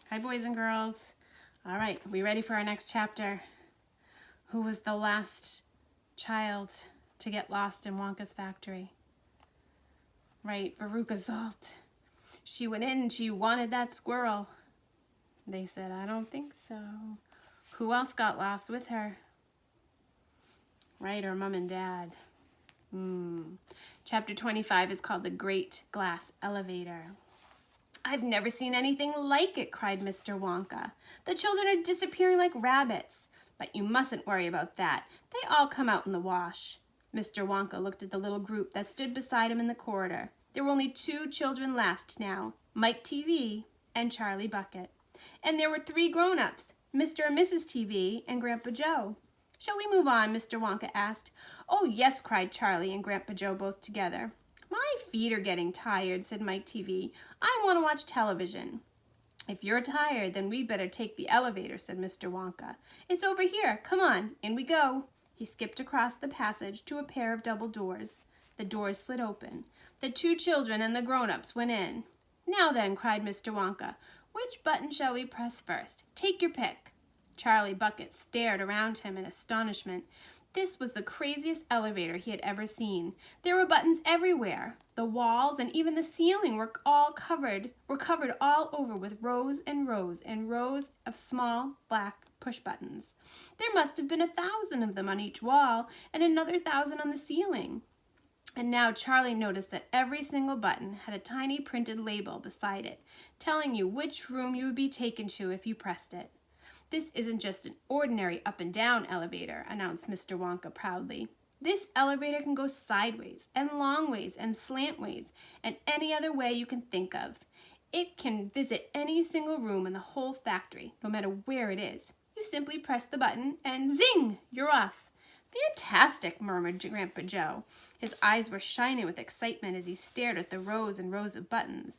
Hi, boys and girls. All right, we ready for our next chapter? Who was the last child to get lost in Wonka's factory? Right, Veruca Salt. She went in and she wanted that squirrel. They said, I don't think so. Who else got lost with her? Right, her mom and dad. Chapter 25 is called The Great Glass Elevator. I've never seen anything like it, cried Mr. Wonka. The children are disappearing like rabbits. But you mustn't worry about that. They all come out in the wash. Mr. Wonka looked at the little group that stood beside him in the corridor. There were only 2 children left now, Mike TV and Charlie Bucket. And there were 3 grown-ups, Mr. and Mrs. TV and Grandpa Joe. Shall we move on? Mr. Wonka asked. Oh, yes, cried Charlie and Grandpa Joe both together. My feet are getting tired, said Mike TV. I want to watch television. If you're tired, then we'd better take the elevator, said Mr. Wonka. It's over here. Come on, in we go. He skipped across the passage to a pair of double doors. The doors slid open. The 2 children and the grown-ups went in. Now then, cried Mr. Wonka, which button shall we press first? Take your pick. Charlie Bucket stared around him in astonishment. This was the craziest elevator he had ever seen. There were buttons everywhere. The walls and even the ceiling were covered all over with rows and rows and rows of small black push buttons. There must have been 1,000 of them on each wall and another 1,000 on the ceiling. And now Charlie noticed that every single button had a tiny printed label beside it, telling you which room you would be taken to if you pressed it. This isn't just an ordinary up and down elevator, announced Mr. Wonka proudly. This elevator can go sideways and long ways and slant ways and any other way you can think of. It can visit any single room in the whole factory, no matter where it is. You simply press the button and zing, you're off. Fantastic, murmured Grandpa Joe. His eyes were shining with excitement as he stared at the rows and rows of buttons.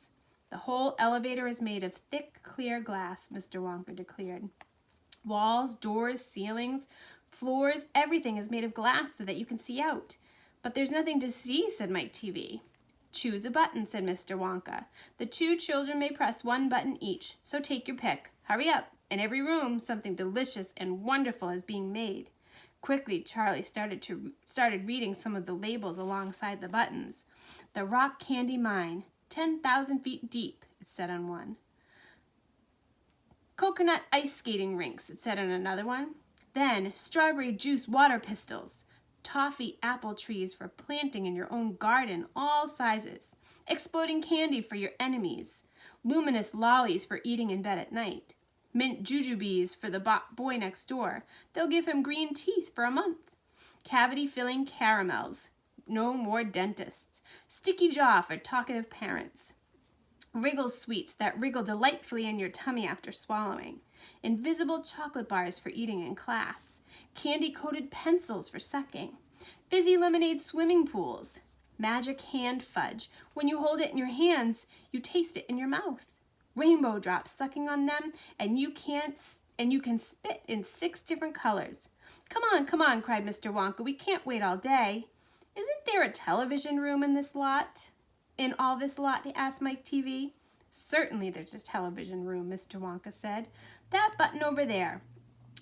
The whole elevator is made of thick, clear glass, Mr. Wonka declared. Walls, doors, ceilings, floors, everything is made of glass so that you can see out. But there's nothing to see, said Mike TV. Choose a button, said Mr. Wonka. The 2 children may press 1 button each, so take your pick. Hurry up. In every room, something delicious and wonderful is being made. Quickly, Charlie started reading some of the labels alongside the buttons. The Rock Candy Mine, 10,000 feet deep, it said on one. Coconut ice skating rinks, it said on another one. Then, strawberry juice water pistols. Toffee apple trees for planting in your own garden, all sizes. Exploding candy for your enemies. Luminous lollies for eating in bed at night. Mint jujubes for the boy next door. They'll give him green teeth for a month. Cavity-filling caramels. No more dentists. Sticky jaw for talkative parents. Wriggle sweets that wriggle delightfully in your tummy after swallowing. Invisible chocolate bars for eating in class. Candy-coated pencils for sucking. Fizzy lemonade swimming pools. Magic hand fudge. When you hold it in your hands, you taste it in your mouth. Rainbow drops sucking on them, and you can spit in 6 different colors. Come on, cried Mr. Wonka. We can't wait all day. Isn't there a television room in this lot? In all this lot, asked Mike TV. Certainly there's a television room, Mr. Wonka said. That button over there.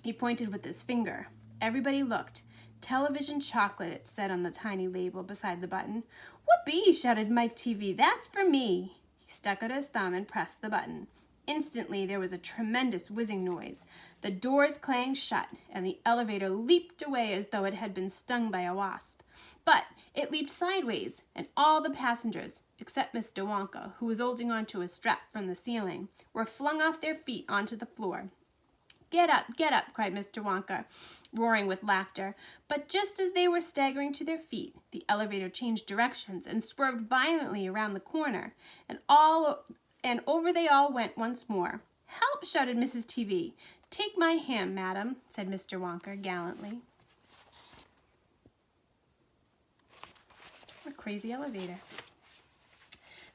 He pointed with his finger. Everybody looked. Television chocolate, it said on the tiny label beside the button. Whoopee, shouted Mike TV. That's for me. He stuck out his thumb and pressed the button. Instantly, there was a tremendous whizzing noise. The doors clanged shut, and the elevator leaped away as though it had been stung by a wasp. But it leaped sideways, and all the passengers, except Mr. Wonka, who was holding onto a strap from the ceiling, were flung off their feet onto the floor. Get up, cried Mr. Wonka, roaring with laughter. But just as they were staggering to their feet, the elevator changed directions and swerved violently around the corner, and over they all went once more. Help, shouted Mrs. TV. Take my hand, madam, said Mr. Wonka gallantly. What a crazy elevator.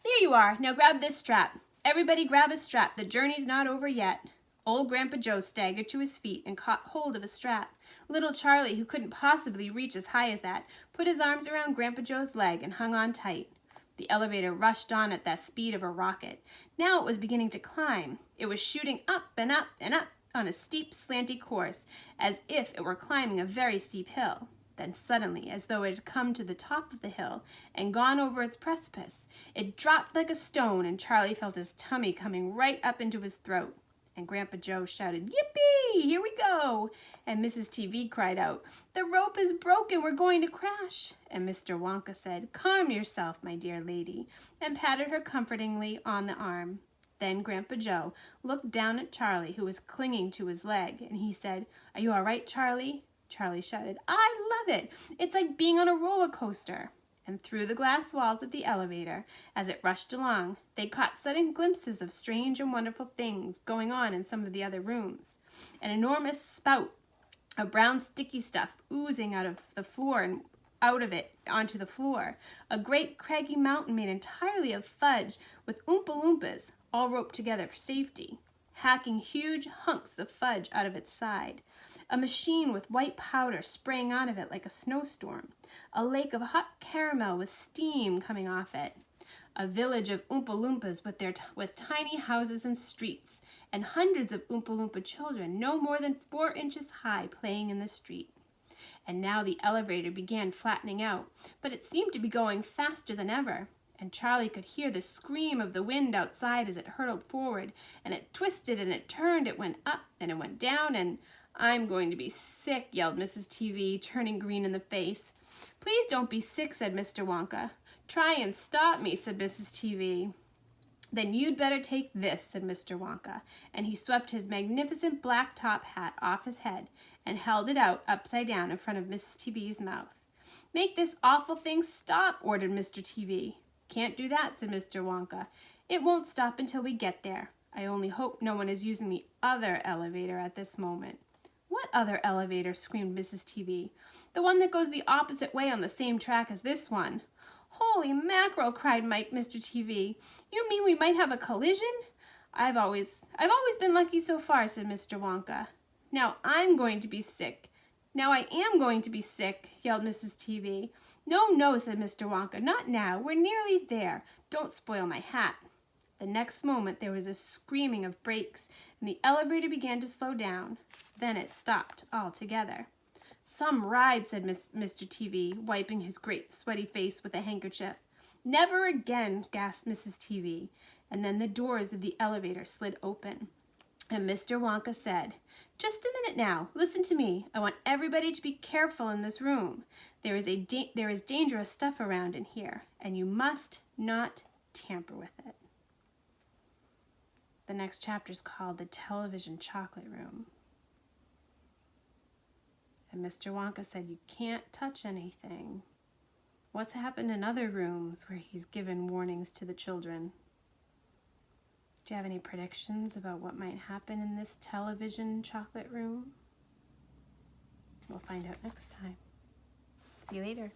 There you are. Now grab this strap. Everybody grab a strap. The journey's not over yet. Old Grandpa Joe staggered to his feet and caught hold of a strap. Little Charlie, who couldn't possibly reach as high as that, put his arms around Grandpa Joe's leg and hung on tight. The elevator rushed on at the speed of a rocket. Now it was beginning to climb. It was shooting up and up and up on a steep, slanty course, as if it were climbing a very steep hill. Then suddenly, as though it had come to the top of the hill and gone over its precipice, it dropped like a stone, and Charlie felt his tummy coming right up into his throat. And Grandpa Joe shouted, "Yippee! Here we go!" And Mrs. TV cried out, "The rope is broken, we're going to crash!" And Mr. Wonka said, "Calm yourself, my dear lady," and patted her comfortingly on the arm. Then Grandpa Joe looked down at Charlie, who was clinging to his leg, and he said, "Are you all right, Charlie?" Charlie shouted, "I love it! It's like being on a roller coaster." And through the glass walls of the elevator, as it rushed along, they caught sudden glimpses of strange and wonderful things going on in some of the other rooms. An enormous spout of brown sticky stuff oozing out of the floor and out of it onto the floor. A great craggy mountain made entirely of fudge with Oompa Loompas, all roped together for safety, hacking huge hunks of fudge out of its side. A machine with white powder spraying out of it like a snowstorm. A lake of hot caramel with steam coming off it. A village of Oompa Loompas with tiny houses and streets, and hundreds of Oompa Loompa children no more than 4 inches high playing in the street. And now the elevator began flattening out, but it seemed to be going faster than ever. And Charlie could hear the scream of the wind outside as it hurtled forward, and it twisted and it turned, it went up and it went down, and "I'm going to be sick," yelled Mrs. TV, turning green in the face. "Please don't be sick," said Mr. Wonka. "Try and stop me," said Mrs. TV. "Then you'd better take this," said Mr. Wonka, and he swept his magnificent black top hat off his head and held it out upside down in front of Mrs. TV's mouth. "Make this awful thing stop," ordered Mr. TV. "Can't do that," said Mr. Wonka. "It won't stop until we get there. I only hope no one is using the other elevator at this moment." "What other elevator?" screamed Mrs. TV. "The one that goes the opposite way on the same track as this one." "Holy mackerel!" cried Mr. TV. "You mean we might have a collision?" I've always been lucky so far," said Mr. Wonka. "Now I'm going to be sick. Now I am going to be sick," yelled Mrs. TV. "No, no," said Mr. Wonka. "Not now. We're nearly there. Don't spoil my hat." The next moment there was a screaming of brakes, and the elevator began to slow down. Then it stopped altogether. "Some ride," said Mr. TV, wiping his great sweaty face with a handkerchief. "Never again," gasped Mrs. TV. And then the doors of the elevator slid open, and Mr. Wonka said, "Just a minute now. Listen to me. I want everybody to be careful in this room. There is dangerous stuff around in here, and you must not tamper with it." The next chapter is called The Television Chocolate Room. And Mr. Wonka said, "You can't touch anything." What's happened in other rooms where he's given warnings to the children? Do you have any predictions about what might happen in this television chocolate room? We'll find out next time. See you later.